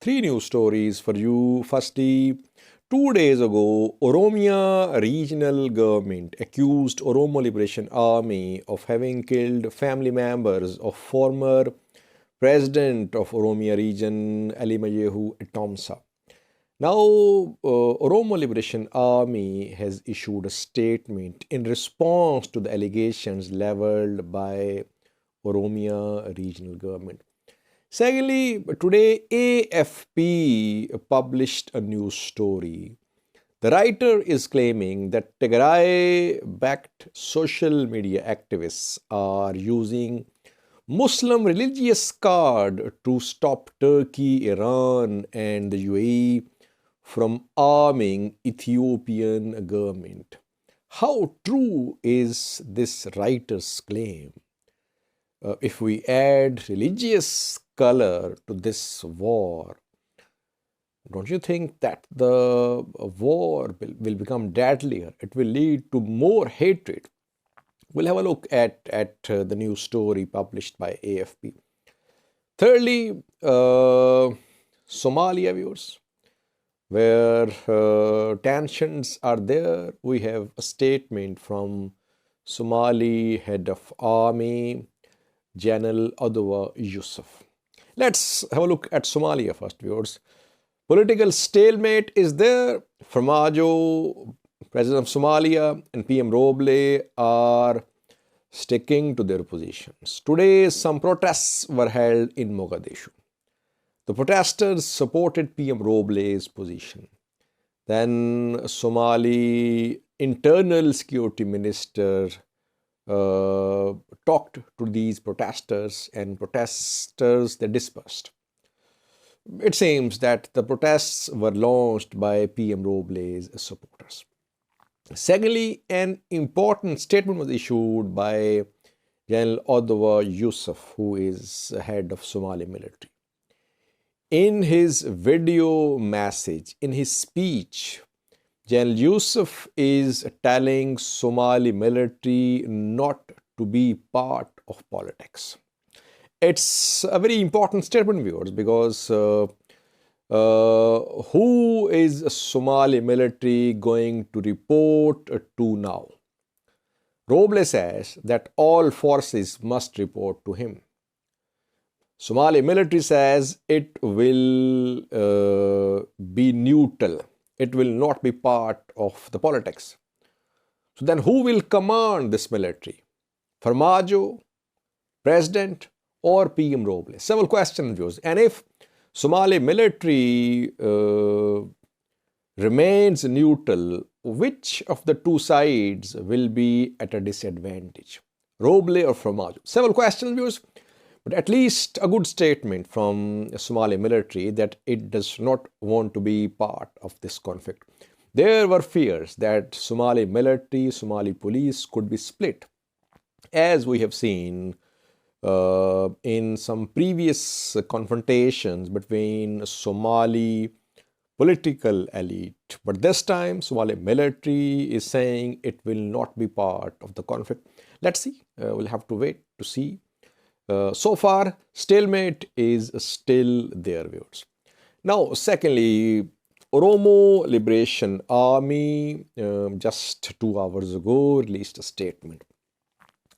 three news stories for you. Firstly, 2 days ago, Oromia regional government accused Oromo Liberation Army of having killed family members of former president of Oromia region, Alimayehu Etomsa. Now, Oromo Liberation Army has issued a statement in response to the allegations leveled by Oromia regional government. Secondly, today AFP published a news story. The writer is claiming that Tigray-backed social media activists are using Muslim religious card to stop Turkey, Iran, and the UAE from arming Ethiopian government. How true is this writer's claim? If we add religious color to this war, don't you think that the war will become deadlier? It will lead to more hatred. We'll have a look at the news story published by AFP. Thirdly, Somalia, viewers, where tensions are there, we have a statement from Somali head of army, General Adwa Yusuf. Let's have a look at Somalia first, viewers. Political stalemate is there. Farmajo, President of Somalia, and PM Roble are sticking to their positions. Today, some protests were held in Mogadishu. The protesters supported PM Roble's position. Then Somali Internal Security Minister talked to these protesters, and protesters, they dispersed. It seems that the protests were launched by PM Roble's supporters. Secondly, an important statement was issued by General Adwa Yusuf, who is head of Somali military. In his video message, in his speech, General Yusuf is telling Somali military not to be part of politics. It's a very important statement, viewers, because who is Somali military going to report to now? Roble says that all forces must report to him. Somali military says it will be neutral. It will not be part of the politics. So then who will command this military? Farmajo, President, or PM Roble? Several questions, viewers. And if Somali military remains neutral, which of the two sides will be at a disadvantage? Roble or Farmajo? Several questions, viewers. But at least a good statement from Somali military that it does not want to be part of this conflict. There were fears that Somali military, Somali police could be split, as we have seen in some previous confrontations between Somali political elite. But this time, Somali military is saying it will not be part of the conflict. Let's see. We'll have to wait to see. So far, stalemate is still there, viewers. Now, secondly, Oromo Liberation Army just 2 hours ago released a statement.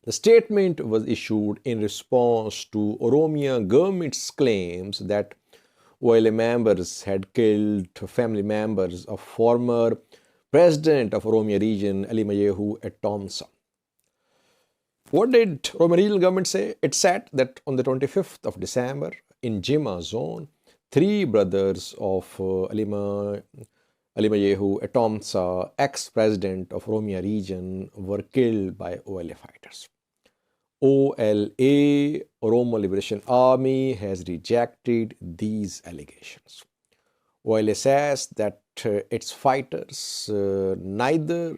The statement was issued in response to Oromia government's claims that OLA members had killed family members of former president of Oromia region, Alimayehu Etomsa. What did Oromo regional government say? It said that on the 25th of December in Jimma zone, 3 brothers of Alimayehu Etomsa, ex-president of Oromia region, were killed by OLA fighters. OLA, Oromo Liberation Army, has rejected these allegations. OLA says that its fighters neither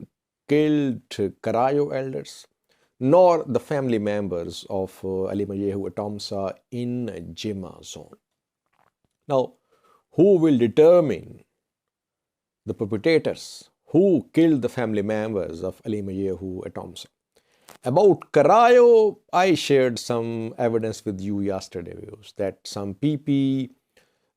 killed Karayo elders nor the family members of Alimayehu Etomsa in Jimma zone. Now, who will determine the perpetrators? Who killed the family members of Alimayehu Etomsa? About Karayo, I shared some evidence with you yesterday, that some PP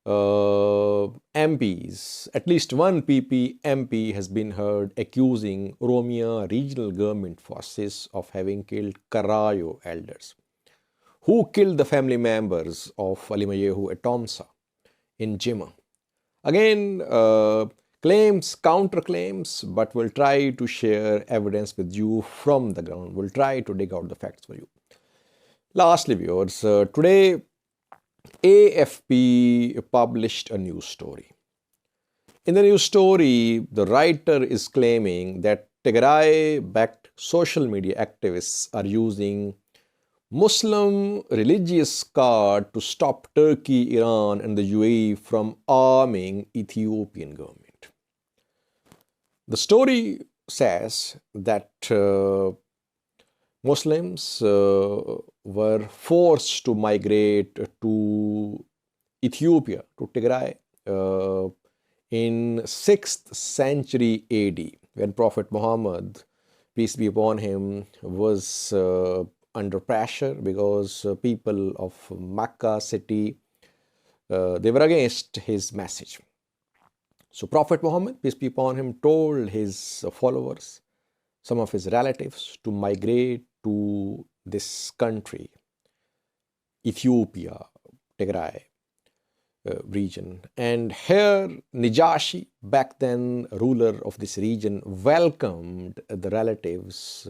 MPs, at least one PP MP has been heard accusing Oromia regional government forces of having killed Karayo elders, who killed the family members of Alimayehu at Tomsa in Jimma. Again, claims, counterclaims, but we'll try to share evidence with you from the ground. We'll try to dig out the facts for you. Lastly, viewers, today AFP published a news story. In the news story, the writer is claiming that Tigray-backed social media activists are using Muslim religious card to stop Turkey, Iran and the UAE from arming Ethiopian government. The story says that Muslims were forced to migrate to Ethiopia, to Tigray, in 6th century AD, when Prophet Muhammad, peace be upon him, was under pressure because people of Makkah city, they were against his message. So Prophet Muhammad, peace be upon him, told his followers, some of his relatives, to migrate to this country, Ethiopia, Tigray region. And here Najashi, back then ruler of this region, welcomed the relatives,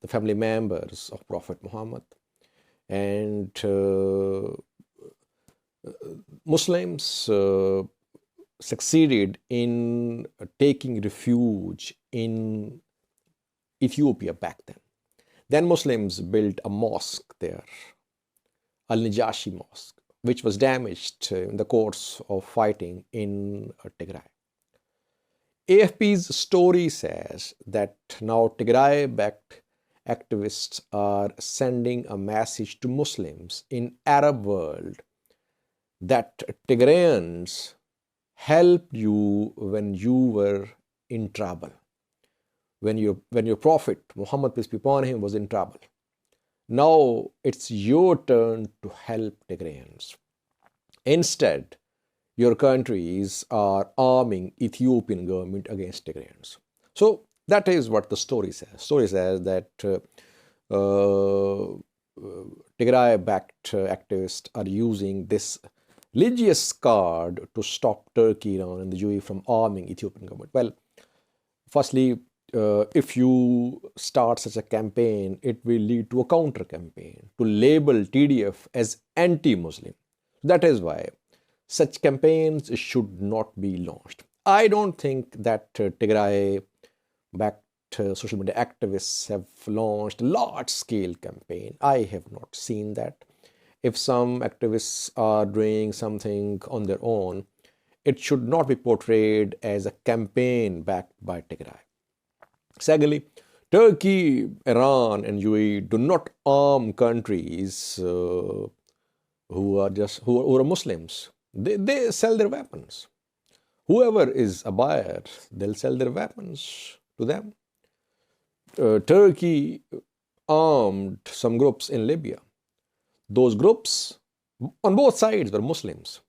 the family members of Prophet Muhammad. And Muslims succeeded in taking refuge in Ethiopia back then. Then Muslims built a mosque there, Al-Najashi Mosque, which was damaged in the course of fighting in Tigray. AFP's story says that now Tigray-backed activists are sending a message to Muslims in Arab world that Tigrayans helped you when you were in trouble, when your Prophet Muhammad, peace be upon him, was in trouble. Now it's your turn to help Tigrayans. Instead, your countries are arming Ethiopian government against Tigrayans. So that is what the story says. The story says that Tigray-backed activists are using this religious card to stop Turkey, Iran and the UAE from arming Ethiopian government. Well, firstly, if you start such a campaign, it will lead to a counter campaign to label TDF as anti-Muslim. That is why such campaigns should not be launched. I don't think that Tigray-backed social media activists have launched a large-scale campaign. I have not seen that. If some activists are doing something on their own, it should not be portrayed as a campaign backed by Tigray. Secondly, Turkey, Iran and UAE do not arm countries who are Muslims. They sell their weapons. Whoever is a buyer, they'll sell their weapons to them. Turkey armed some groups in Libya. Those groups on both sides were Muslims.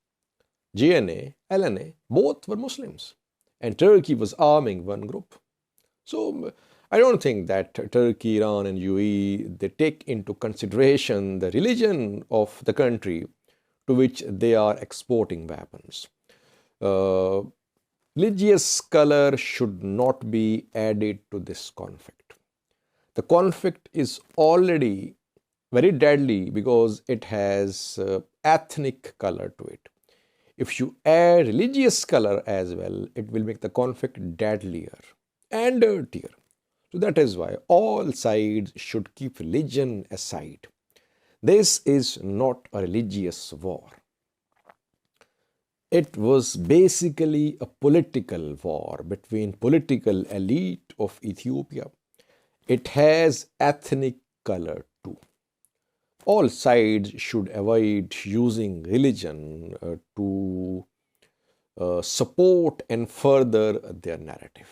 GNA, LNA, both were Muslims. And Turkey was arming one group. So I don't think that Turkey, Iran and UAE, they take into consideration the religion of the country to which they are exporting weapons. Religious color should not be added to this conflict. The conflict is already very deadly because it has ethnic color to it. If you add religious color as well, it will make the conflict deadlier and dirtier. So that is why all sides should keep religion aside. This is not a religious war. It was basically a political war between political elite of Ethiopia. It has ethnic color too. All sides should avoid using religion to support and further their narrative.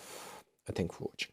Thank you for watching.